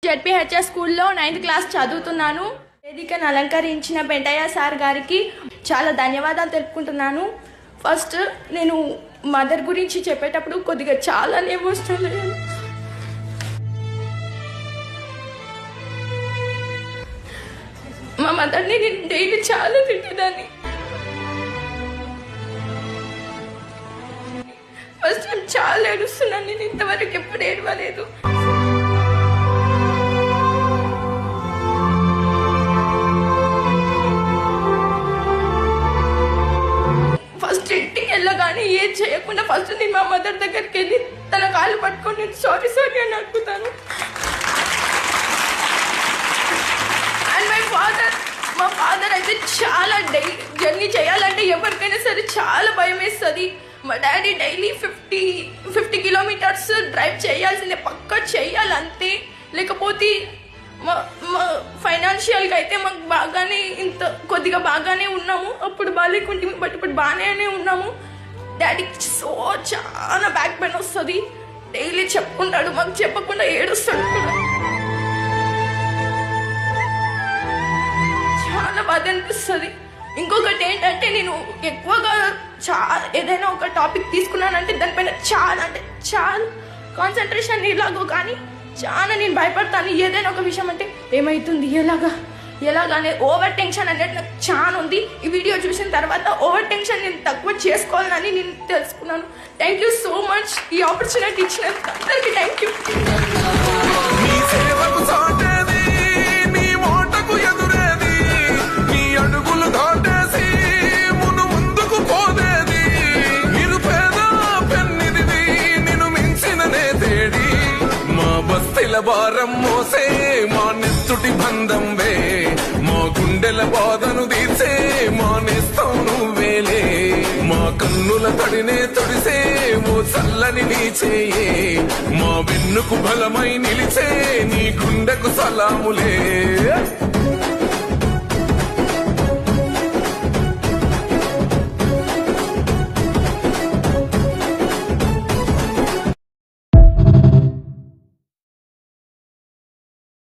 ZPHS స్కూల్లో 9th class చదువుతున్నాను. వేదికను అలంకరించిన పెంటయ్య సార్ గారికి చాలా ధన్యవాదాలు తెలుపుకుంటున్నాను. ఫస్ట్ నేను మదర్ గురించి చెప్పేటప్పుడు కొద్దిగా చాలా ఎమోషనల్ అయ్యాను. మా మదర్ని నేను డైలీ చాలా తిట్టేదాన్ని. ఫస్ట్ టైం చాలా ఏడుస్తున్నాను. నేను ఇంతవరకు ఎప్పుడు ఏడవలేదు. ఫస్ట్ ఇంటికి వెళ్ళగానే ఏం చేయకుండా ఫస్ట్ నేను మా మదర్ దగ్గరికి వెళ్ళి తన కాళ్ళు పట్టుకొని నేను సారీ సారీ అని అడుగుతాను. అండ్ మా ఫాదర్ అయితే చాలా జర్నీ చేయాలంటే ఎవరికైనా సరే చాలా భయం వేస్తుంది. మా డాడీ డైలీ 50 కిలోమీటర్స్ డ్రైవ్ చేయాల్సిందే, పక్కా చేయాలంతే. లేకపోతే మా ఫైనాన్షియల్గా అయితే మాకు బాగానే కొద్దిగా బాగానే ఉన్నాము. అప్పుడు బాగాలేకుంటే బట్ ఇప్పుడు బాగానే ఉన్నాము. డాడీకి చాలా బ్యాక్ పెయిన్ వస్తుంది. డైలీ చెప్పుకుంటాడు, మాకు చెప్పకుండా ఏడుస్తాడు కూడా. చాలా బాధ అనిపిస్తుంది. ఇంకొకటి ఏంటంటే నేను ఎక్కువగా ఏదైనా ఒక టాపిక్ తీసుకున్నానంటే దానిపైన చాలా కాన్సన్ట్రేషన్ ఇలాగో, కానీ చాలా నేను భయపడతాను. ఏదైనా ఒక విషయం అంటే ఏమవుతుంది ఎలాగానే ఓవర్ టెన్షన్ అనేది నాకు చాలా ఉంది. ఈ వీడియో చూసిన తర్వాత ఓవర్ టెన్షన్ నేను తక్కువ చేసుకోవాలని నేను తెలుసుకున్నాను. Thank you so much. ఈ ఆపర్చునిటీ ఇచ్చినందుకు అందరికీ థ్యాంక్ యూ. భారం మోసే మా నెత్తుటి బంధం వే, మా గుండెల బాధను తీర్చే మా నేస్తం నువ్వేలే. మా కన్నుల తడినే తొడిసే ఓ చల్లని నీ చేయే, మా వెన్నుకు బలమై నిలిచే నీ గుండెకు సలాములే.